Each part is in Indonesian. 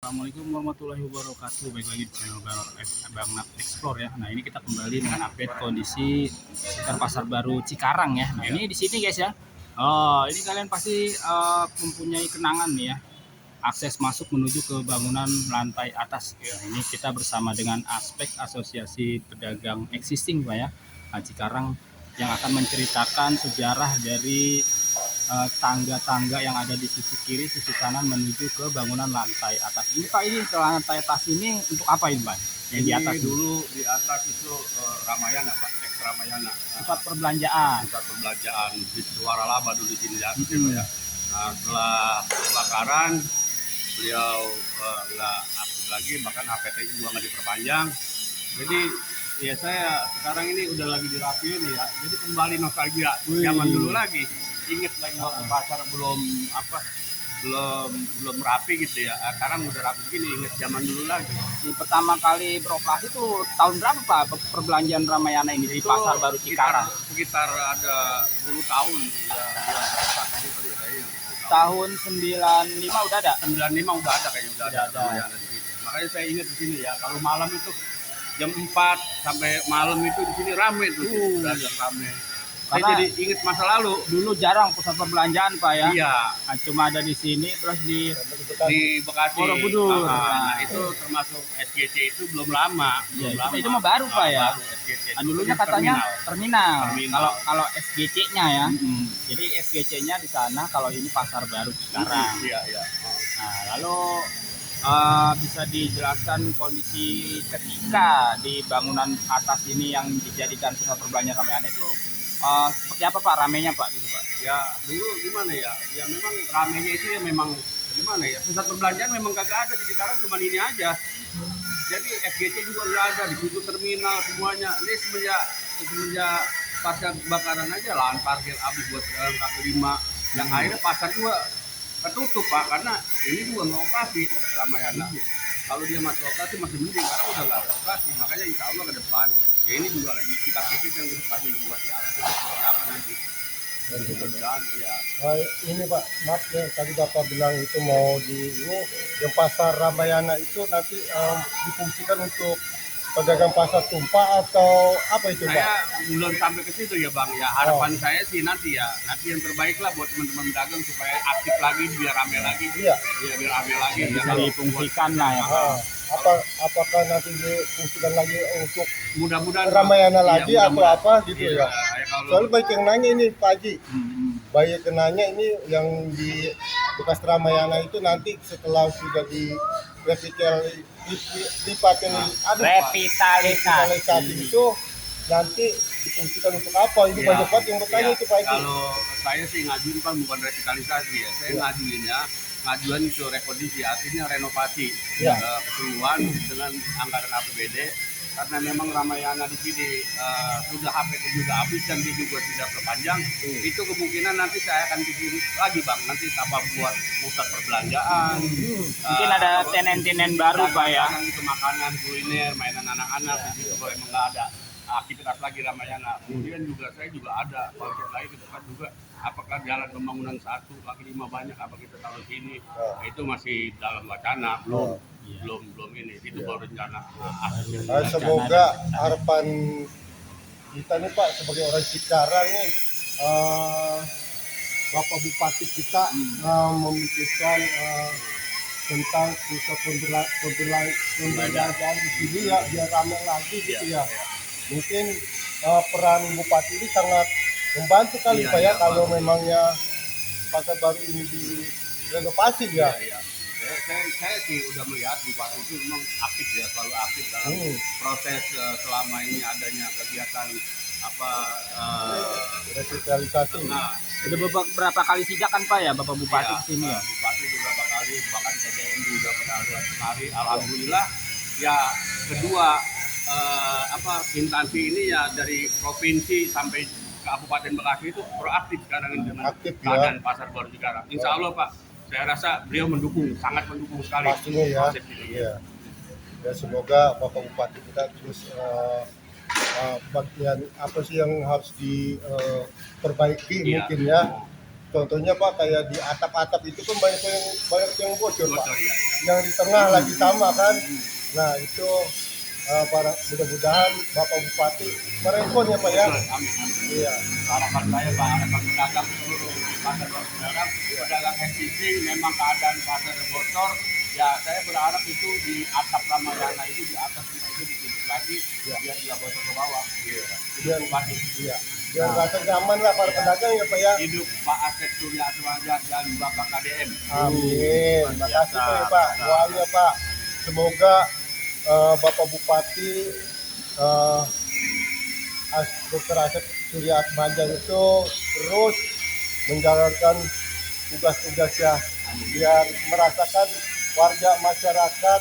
Assalamualaikum warahmatullahi wabarakatuh. Baik lagi di channel Bang Nat Explore ya. Nah, ini kita kembali dengan update kondisi sekitar Pasar Baru Cikarang ya. Nah, ini di sini guys ya. Oh, ini kalian pasti mempunyai kenangan nih ya. Akses masuk menuju ke bangunan lantai atas. Ya, ini kita bersama dengan aspek Asosiasi Pedagang Existing Pak ya. Nah, Cikarang yang akan menceritakan sejarah dari tangga-tangga yang ada di sisi kiri, sisi kanan menuju ke bangunan lantai atas. Ini Pak, ini ke lantai atas ini untuk apa ini Pak? Yang di atas dulu di atas itu Ramayana Pak, ex Ramayana. Pusat perbelanjaan. Pusat perbelanjaan di Waralaba dulu di sini ya. Nah, setelah kebakaran beliau nggak aktif lagi, bahkan HPT juga nggak diperpanjang. Jadi ya saya sekarang ini udah lagi dirapiin ya. Jadi kembali nostalgia zaman dulu lagi. Ingat lagi waktu pasar belum rapi gitu ya. Sekarang udah rapi gini, ingat zaman dulu lagi. Di pertama kali beroperasi itu tahun berapa Pak perbelanjaan Ramayana ini di Pasar Baru Cikarang? Sekitar ada 10 tahun ya. Tahun 95 udah ada? 95 udah ada kayaknya udah ada. Ramayana di sini. Makanya saya ingat di sini ya. Kalau malam itu jam 4 sampai malam itu di sini rame tuh. Udah rame. Saya jadi ingat masa lalu. Dulu jarang pusat perbelanjaan Pak ya. Iya. Nah, cuma ada di sini, terus di Bekasi. Borobudur. Nah, itu termasuk SGC itu belum lama. Itu mah baru Pak ya. Baru SGC. Nah, dulunya katanya terminal. Kalau SGC-nya ya. Jadi SGC-nya di sana, kalau ini Pasar Baru Cikarang. Iya. Nah, lalu bisa dijelaskan kondisi ketika di bangunan atas ini yang dijadikan pusat perbelanjaan Ramayana itu seperti apa Pak ramenya Pak gitu Pak? Ya dulu gimana ya? Ya memang ramenya itu ya memang gimana ya? Pusat perbelanjaan memang kagak ada di Cikarang, cuma ini aja. Jadi FGC juga nggak ada di situ, terminal semuanya. Ini semenjak pasca kebakaran aja lahan parkir habis buat kaki 5. Yang akhirnya pasar juga ketutup Pak, karena ini juga nggak operasi Ramayana. Kalau dia masih operasi masih mending, karena udah nggak operasi. Makanya insya Allah ke depan ya ini juga lagi kita pikir yang ke depan ini buat di atas apa nanti. Dan ya. Ini Pak, maaf ya tadi Bapak bilang itu mau di ini yang Pasar Ramayana itu nanti difungsikan untuk pedagang pasar tumpah atau apa itu Pak? Saya belum sampai ke situ ya Bang ya. Harapan saya sih nanti yang terbaik lah buat teman-teman dagang supaya aktif lagi, biar rame lagi. Iya. Ya biar rame lagi. Ya, bisa difungsikan lah ya Pak. Apakah nanti difungsikan lagi untuk mudah-mudahan Ramayana lagi ya, atau apa gitu iya, ya? Kalau Soalnya baik yang nanya ini Pak Haji. Banyak yang nanya ini yang di bekas Ramayana itu nanti setelah sudah revitalisasi itu nanti difungsikan untuk apa? Itu banyak banget yang bertanya itu Pak Haji. Kalau saya sih ngajuin Pak bukan revitalisasi ya. Saya ngajuin itu rekondisi, artinya renovasi keseluruhan dengan anggaran APBD. Karena memang Ramayana di sini sudah HPT juga habis dan dia juga tidak perpanjang, itu kemungkinan nanti saya akan bikin lagi Bang, nanti apa buat pusat perbelanjaan. Mungkin ada tenen-tenen baru Pak ya. Itu makanan, kuliner, mainan anak-anak di situ kalau emang nggak ada aktivitas lagi Ramayana. Kemudian juga saya juga ada konsep lain ke depan juga. Apakah jalan pembangunan 1 kaki 5 banyak apa kita taruh sini? Itu masih dalam wacana, belum ini. Itu baru rencana. Semoga harapan kita nih Pak sebagai orang Cikarang nih Bapak Bupati kita memikirkan tentang pusat perbelanjaan di sini ya biar ramai lagi gitu ya. Mungkin peran Bupati ini sangat membantu kali Pak ya kalau memangnya pasar baru ini direnovasi ya. Saya sih udah melihat Bupati itu memang aktif ya, selalu aktif dalam proses selama ini adanya kegiatan revitalisasi. Nah, udah beberapa kali sidak kan Pak ya Bapak Bupati ke sini ya. Bupati beberapa kali, bahkan CDM juga pada kali. Alhamdulillah ya kedua instansi ini ya dari provinsi sampai Kabupaten Bekasi itu proaktif sekarang ini dengan keadaan Pasar Baru Cikarang. Insya Allah Pak, saya rasa beliau sangat mendukung sekali. Pastinya ya. Iya. Ya semoga Bapak Bupati kita terus bagian apa sih yang harus diperbaiki mungkin ya. Contohnya Pak kayak di atap-atap itu kan banyak yang bocor Pak. Bocor ya. Yang di tengah lagi sama kan. Nah itu mudah-mudahan Bapak Bupati merespon ya Pak ya. Amin. Iya. Harapan saya Pak, harapan pedagang seluruh pasar baru sekarang, pedagang existing memang keadaan pasar bocor. Ya saya berharap itu di atap Ramayana itu di atas rumah itu ditutup lagi biar dia bocor ke bawah. Biar Bupati. Iya. Biar rasa nyaman lah para pedagang ya Pak ya. Hidup Pak Asep Surya Atmaja dan Bapak KDM. Amin. Terima kasih Pak ya Pak. Doanya Pak. Semoga Bapak Bupati Dr. Asep Surya Atmaja itu terus menjalankan tugas-tugasnya biar merasakan warga masyarakat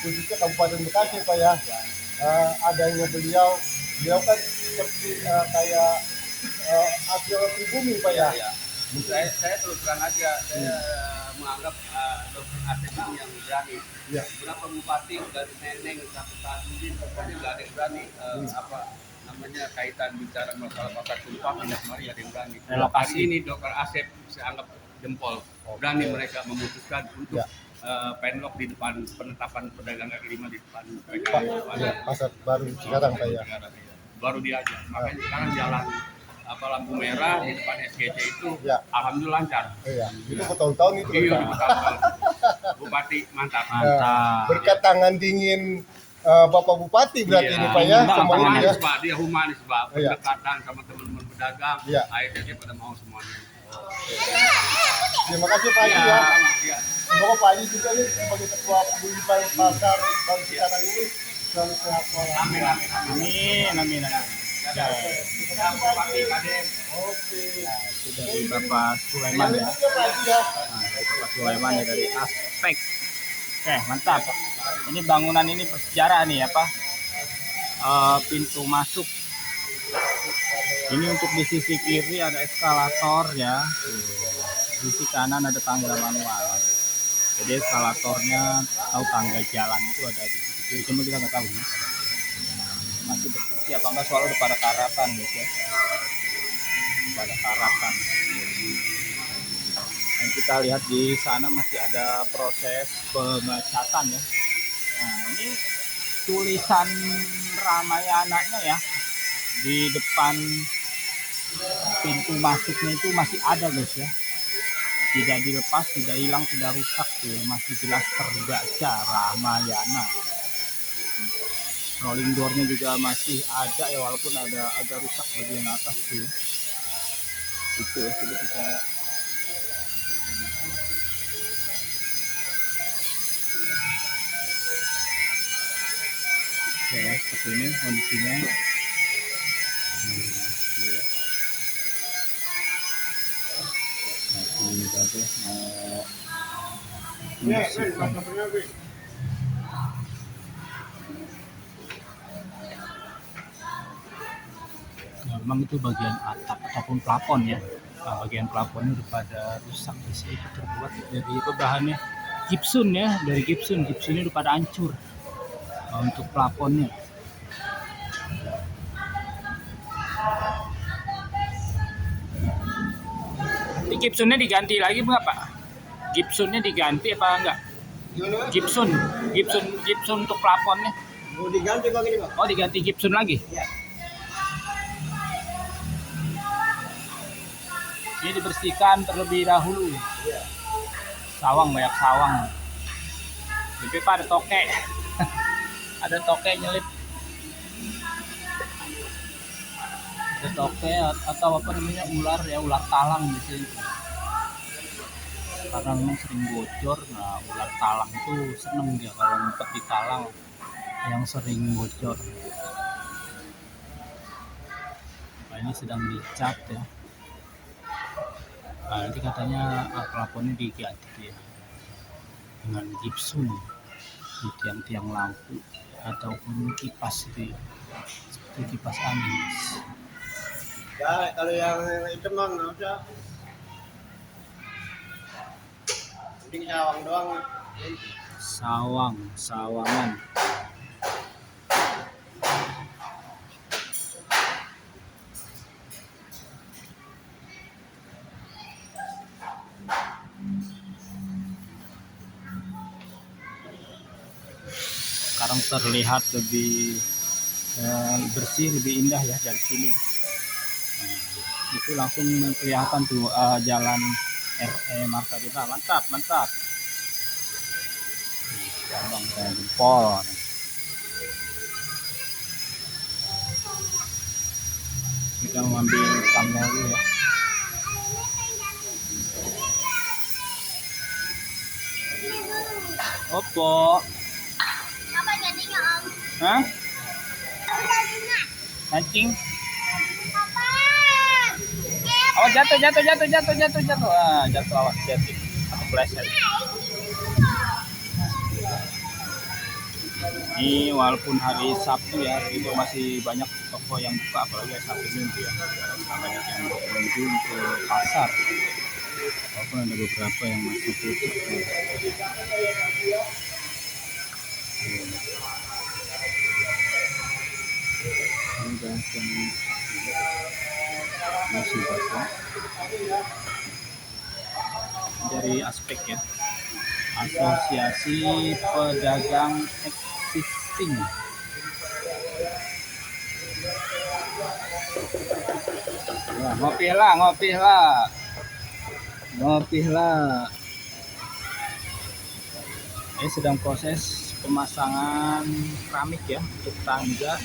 khususnya Kabupaten Bekasi Pak ya, adanya beliau kan seperti kayak hasil pribumi Pak ya. Saya terus terang aja, saya menganggap Dr. Asep ini yang berani. Ya. Berapa bupati dari Neneng sampai Tasudin, pokoknya nggak ada yang berani apa namanya kaitan bicara masalah pasar tumpah pindah kemari ada yang berani. Relokasi. Hari ini Dr. Asep saya anggap jempol, berani mereka memutuskan untuk penlock di depan penetapan pedagang kaki lima di depan Pak, ya, pasar baru sekarang Pak ya. baru dia aja, makanya sekarang jalan lampu merah di depan SGC itu Ya. alhamdulillah lancar. Iya, itu bertahun-tahun itu Iya, Pak. Bupati mantap. Mantap. Berkat tangan dingin Bapak Bupati berarti Iya. ini Pak ya, Enggak, semua ini ya. Humanis Pak, dia humanis Pak, Iya. pendekatan sama teman-teman pedagang, Iya. akhirnya dia pada mau semuanya. Terima kasih Pak Haji Iya, ya. iya. Semoga Pak Haji juga nih sebagai ketua paguyuban pasar baru sekarang ini selalu sehat walafiat. Amin, amin, amin. Amin. Ya, ya, Bupati KDM. Oke. Nah, itu dari Bapak Sulaiman ya. Terima Pak Haji ya. Nah, dari Bapak Sulaiman ya dari aspek. Oke, mantap. Ini bangunan ini bersejarah nih apa? Pintu masuk. Ini untuk di sisi kiri ada eskalator ya. Di sisi kanan ada tangga manual. Jadi eskalatornya atau tangga jalan itu ada di sisi kiri. Cuma kita nggak tahu nih. Masih berfungsi apa enggak, soalnya udah pada karatan guys ya. Pada karatan. Dan kita lihat di sana masih ada proses pengecatan ya. Nah ini tulisan Ramayana-nya ya di depan pintu masuknya itu masih ada guys ya. Tidak dilepas, tidak hilang, tidak rusak ya. Masih jelas terbaca Ramayana. Rolling door-nya juga masih ada ya, walaupun ada agak rusak bagian atas tuh ya. Itu ya, coba kita ya, seperti ini kondisinya. Ya. Masih bagus nah, memang itu bagian atap ataupun plafon ya. Nah, bagian plafonnya udah pada rusak di sini, terbuat dari bahannya gipsun ya, dari gipsunnya udah pada hancur. Nah, untuk plafonnya ini gipsunnya diganti lagi enggak Pak? Gipsunnya diganti apa enggak? Gipsun untuk plafonnya. Mau diganti Pak ini Pak? Oh, diganti gipsun lagi? Iya. Ini dibersihkan terlebih dahulu. Iya. Sawang, banyak sawang. Tapi Pak ada toke. Ada toke nyelip. Ada toke atau apa namanya, ular ya, ular talang biasanya. Karena memang sering bocor. Nah, ular talang itu seneng dia kalau ngumpet di talang yang sering bocor. Nah, ini sedang dicat ya. Nah, nanti katanya plafonnya diganti ya dengan gipsun di tiang-tiang lampu ataupun kipas itu ya, seperti kipas angin. Ya kalau yang itu mah nggak usah. Mending sawang doang. Sawangan. sekarang terlihat lebih bersih, lebih indah ya dari sini. Itu langsung kelihatan tuh jalan RE Marta Dinata. Mantap, mantap. Abang saya jempol. Kita mengambil thumbnail dulu ya. Opo. Apa jadinya Om? Hah? Apa jadinya? Mancing? Kapan? Oh, jatuh. Ah, jatuh, awas jatuh. Aku pleset. Ini walaupun hari Sabtu ya, itu masih banyak toko yang buka, apalagi hari Sabtu Minggu ya. Banyak yang berkunjung ke pasar. Walaupun ada beberapa yang masih tutup. Ini banyak yang masih buka. Dari aspek ya, Asosiasi Pedagang Existing. Ya, ngopi lah. Ini sedang proses pemasangan keramik ya untuk tangga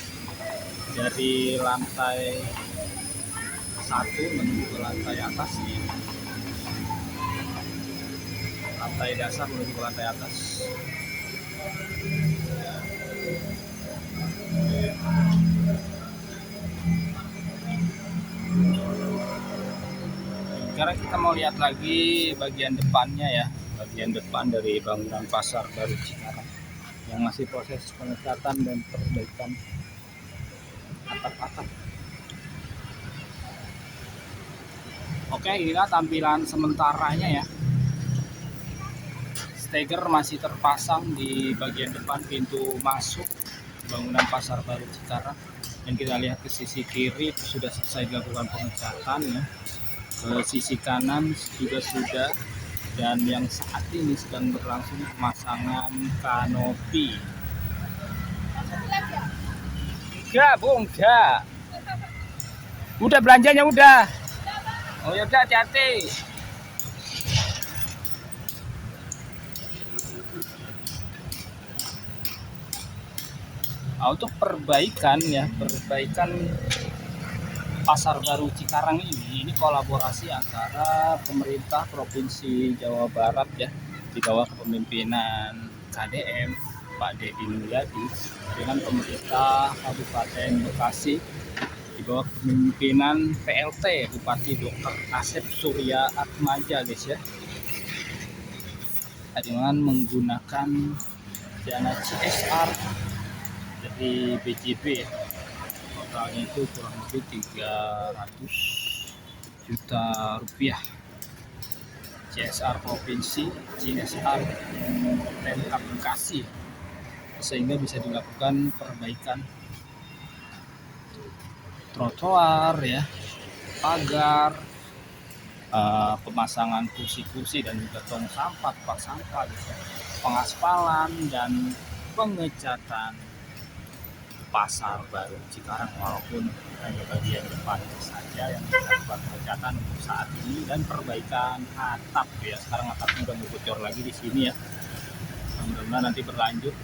dari lantai 1 menuju ke lantai atas nih. Lantai dasar menuju ke lantai atas. Sekarang kita mau lihat lagi bagian depannya ya, bagian depan dari bangunan Pasar Baru Cikarang yang masih proses pengecatan dan perbaikan atap-atap. Oke, inilah tampilan sementaranya ya. Steger masih terpasang di bagian depan pintu masuk bangunan Pasar Baru Cikarang. Dan kita lihat ke sisi kiri itu sudah selesai dilakukan pengecatan ya. Ke sisi kanan juga sudah, dan yang saat ini sedang berlangsung pemasangan kanopi. Enggak. Udah belanjanya udah. Oh ya udah, hati-hati. Untuk perbaikan Pasar Baru Cikarang ini kolaborasi antara pemerintah Provinsi Jawa Barat ya, di bawah kepemimpinan KDM Pak Deddy Mulyadi, dengan pemerintah Kabupaten Bekasi di bawah kepemimpinan PLT Bupati Dr. Asep Surya Atmaja guys ya, dengan menggunakan dana CSR dari BJB ya. Totalnya itu kurang lebih 300 juta rupiah. CSR Provinsi, CSR Pemkab Bekasi, sehingga bisa dilakukan perbaikan trotoar ya, pagar, pemasangan kursi-kursi dan juga tong sampah, tempat sampah gitu, pengaspalan dan pengecatan Pasar Baru Cikarang, walaupun hanya bagian depan saja yang dilakukan pengecatan untuk saat ini, dan perbaikan atap ya. Sekarang atapnya udah bocor lagi di sini ya. Mudah-mudahan nanti berlanjut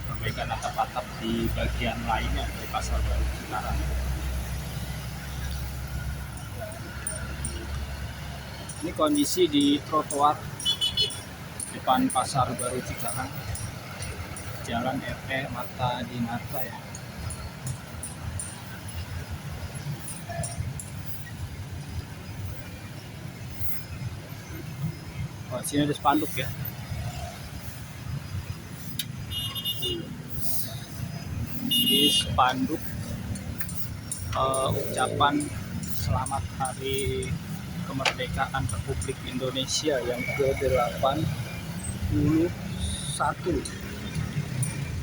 perbaikan atap-atap di bagian lainnya dari Pasar Baru Cikarang. Ini kondisi di trotoar depan Pasar Baru Cikarang, Jalan RE Marta Dinata ya. Oh, sini ada spanduk ya. Di spanduk ucapan selamat Hari Kemerdekaan Republik Indonesia yang ke-81.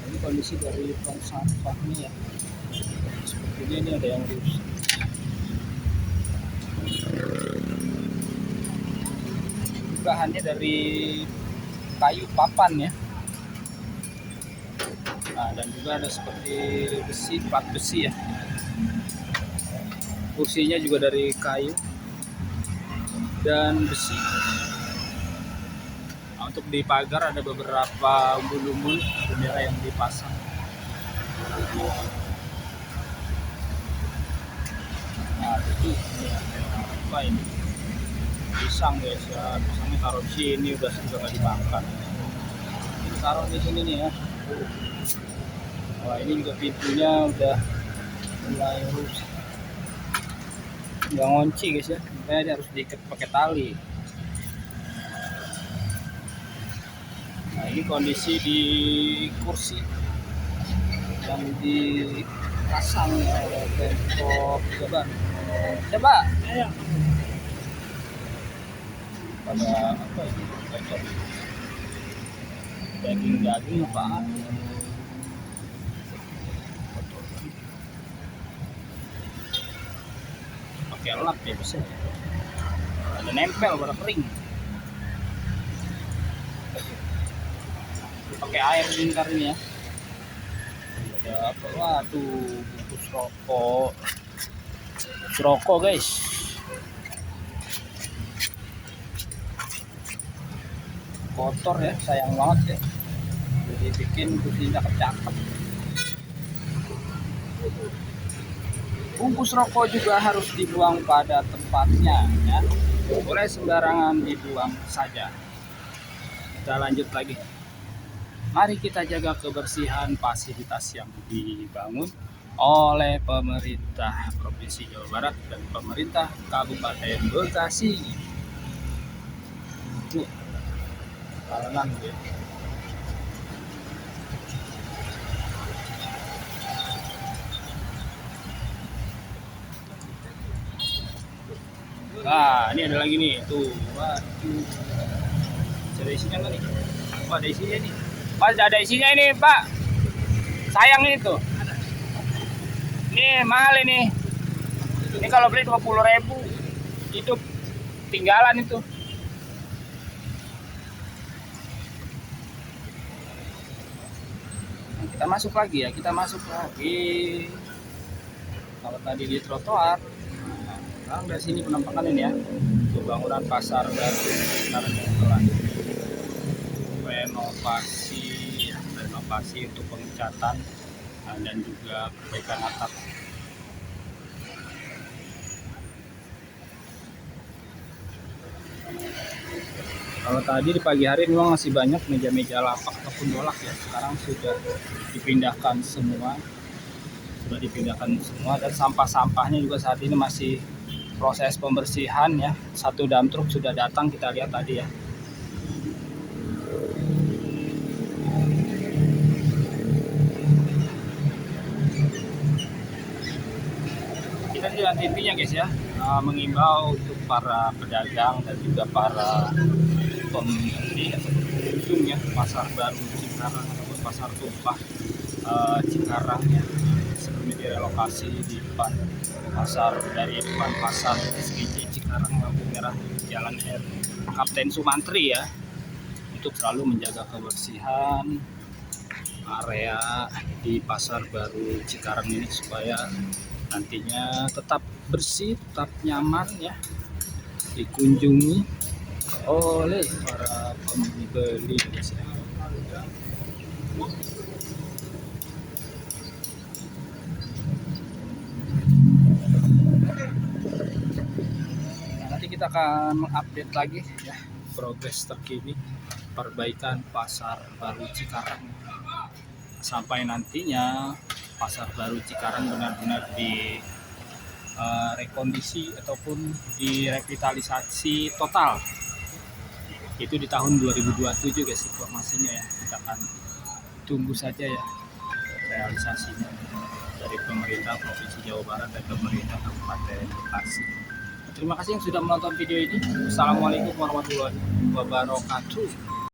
Ini kondisi dari tong sampahnya ya. Seperti ini ada yang rusak. Bahannya dari kayu papan ya. Nah, dan juga ada seperti besi, plat besi ya. Kursinya juga dari kayu dan besi. Nah, untuk di pagar ada beberapa umbul-umbul bendera yang dipasang. Nah, itu apa ini? Pisang guys ya, pisangnya taruh di sini udah nggak dimakan. Taruh di sini nih ya. Wah, ini juga pintunya udah mulai rusak, udah ngunci guys ya, makanya dia harus diikat pakai tali. Nah, ini kondisi di kursi yang dipasang oleh Pemkot Jabar. Coba ya. Pada apa ini? Daging apaan? Pakai lap ya bisa. Ada nempel pada kering. Pakai air lingkar ini ya. Ada apa? Waduh, bungkus rokok. Bungkus rokok guys. Kotor ya, sayang banget ya. Jadi bikin kursinya cakep. Bungkus rokok juga harus dibuang pada tempatnya ya. Boleh sembarangan dibuang saja. Kita lanjut lagi. Mari kita jaga kebersihan fasilitas yang dibangun oleh pemerintah Provinsi Jawa Barat dan pemerintah Kabupaten Bekasi. Tuh, kalangan ya. Nah, ini ada lagi nih, tuh, waduh, ada isinya nggak nih? Oh, ada isinya nih. Mas, ada isinya ini, Pak. Sayang ini tuh. Ini mahal ini. Ini kalau beli 20.000, itu tinggalan itu. Nah, kita masuk lagi ya, kita masuk lagi. Kalau tadi di trotoar. Sekarang dari sini penampakan ini ya, pembangunan pasar baru sekarang telah renovasi untuk pengecatan dan juga perbaikan atap. Kalau tadi di pagi hari memang masih banyak meja-meja lapak ataupun dolak ya, sekarang sudah dipindahkan semua, dan sampah-sampahnya juga saat ini masih proses pembersihan ya. Satu dump truk sudah datang, kita lihat tadi ya. Kita juga intinya guys ya, mengimbau untuk para pedagang dan juga para pembeli atau pengunjung ya, pasar baru Cikarang ataupun pasar tumpah Cikarang ya, sebelumnya direlokasi di depan pasar SGJ Cikarang lampu merah Jalan R Kapten Sumantri ya, untuk selalu menjaga kebersihan area di pasar baru Cikarang ini supaya nantinya tetap bersih, tetap nyaman ya dikunjungi oleh para pembeli guys ya. Nanti kita akan mengupdate lagi ya progres terkini perbaikan pasar baru Cikarang sampai nantinya pasar baru Cikarang benar-benar di rekondisi ataupun direvitalisasi total. Itu di tahun 2027 guys informasinya ya. Kita akan tunggu saja ya realisasinya dari pemerintah Provinsi Jawa Barat dan pemerintah Kabupaten Bekasi. Terima kasih yang sudah menonton video ini. Assalamualaikum warahmatullahi wabarakatuh.